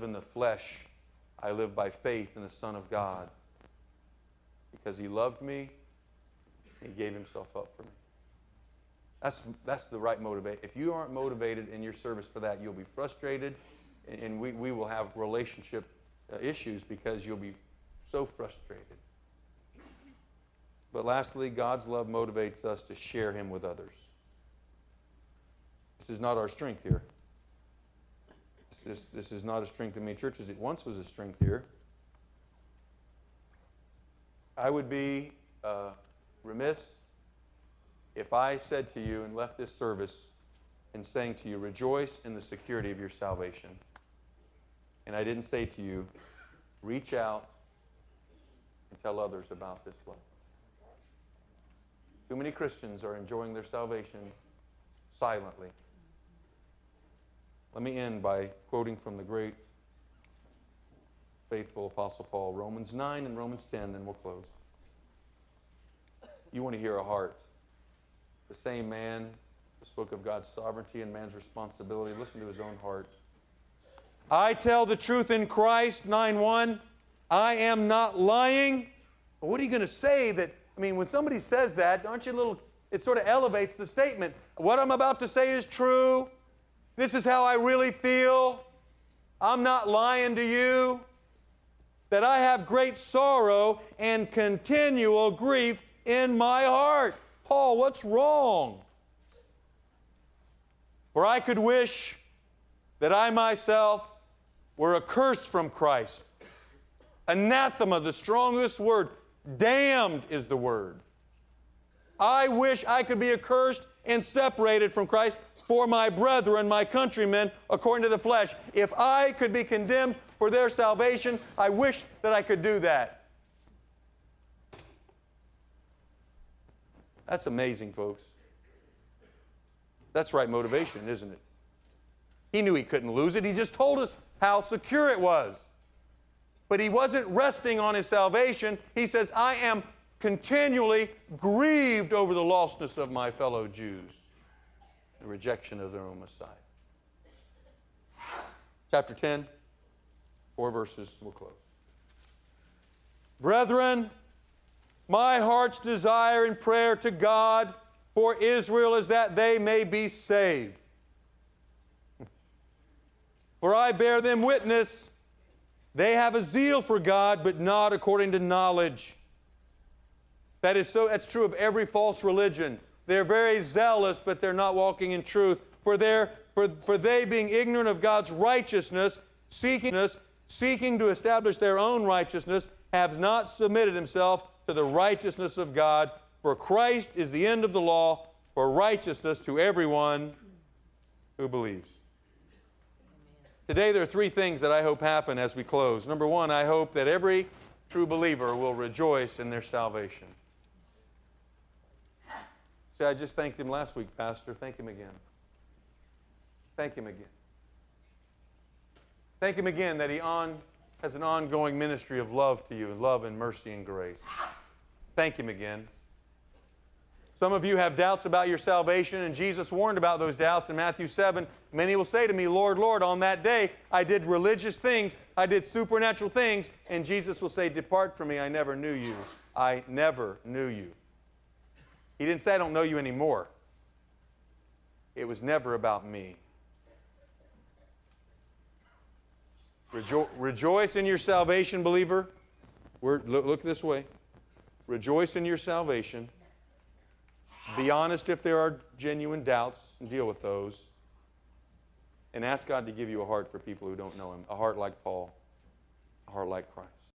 in the flesh. I live by faith in the Son of God. Because He loved me, He gave Himself up for me. That's the right motivation. If you aren't motivated in your service for that, you'll be frustrated, and we will have relationship issues because you'll be so frustrated. But lastly, God's love motivates us to share Him with others. This is not our strength here. This is not a strength in many churches. It once was a strength here. I would be remiss if I said to you and left this service and saying to you, rejoice in the security of your salvation. And I didn't say to you, reach out and tell others about this love. Too many Christians are enjoying their salvation silently. Let me end by quoting from the great faithful Apostle Paul, Romans 9 and Romans 10, then we'll close. You want to hear a heart. The same man spoke of God's sovereignty and man's responsibility. Listen to his own heart. I tell the truth in Christ, 9:1. I am not lying. Well, what are you going to say that, when somebody says that, aren't you a little, it sort of elevates the statement. What I'm about to say is true. This is how I really feel. I'm not lying to you. That I have great sorrow and continual grief in my heart. Paul, what's wrong? For I could wish that I myself were accursed from Christ. Anathema, the strongest word. Damned is the word. I wish I could be accursed and separated from Christ for my brethren, my countrymen, according to the flesh. If I could be condemned for their salvation, I wish that I could do that. That's amazing, folks. That's right motivation, isn't it? He knew he couldn't lose it. He just told us how secure it was. But he wasn't resting on his salvation. He says, I am continually grieved over the lostness of my fellow Jews, the rejection of their own Messiah. Chapter 10, 4 verses, we'll close. Brethren, my heart's desire and prayer to God for Israel is that they may be saved. For I bear them witness, they have a zeal for God, but not according to knowledge. That's true of every false religion. They're very zealous, but they're not walking in truth. For they being ignorant of God's righteousness, seeking to establish their own righteousness, have not submitted themselves to the righteousness of God. For Christ is the end of the law for righteousness to everyone who believes. Today there are 3 things that I hope happen as we close. Number 1, I hope that every true believer will rejoice in their salvation. See, I just thanked him last week, Pastor. Thank him again. Thank him again. Thank him again that he has an ongoing ministry of love to you, love and mercy and grace. Thank him again. Some of you have doubts about your salvation, and Jesus warned about those doubts in Matthew 7. Many will say to me, Lord, Lord, on that day I did religious things, I did supernatural things, and Jesus will say, depart from me, I never knew you. I never knew you. He didn't say I don't know you anymore. It was never about me. Rejoice in your salvation, believer. Look this way. Rejoice in your salvation. Be honest if there are genuine doubts and deal with those. And ask God to give you a heart for people who don't know Him. A heart like Paul. A heart like Christ.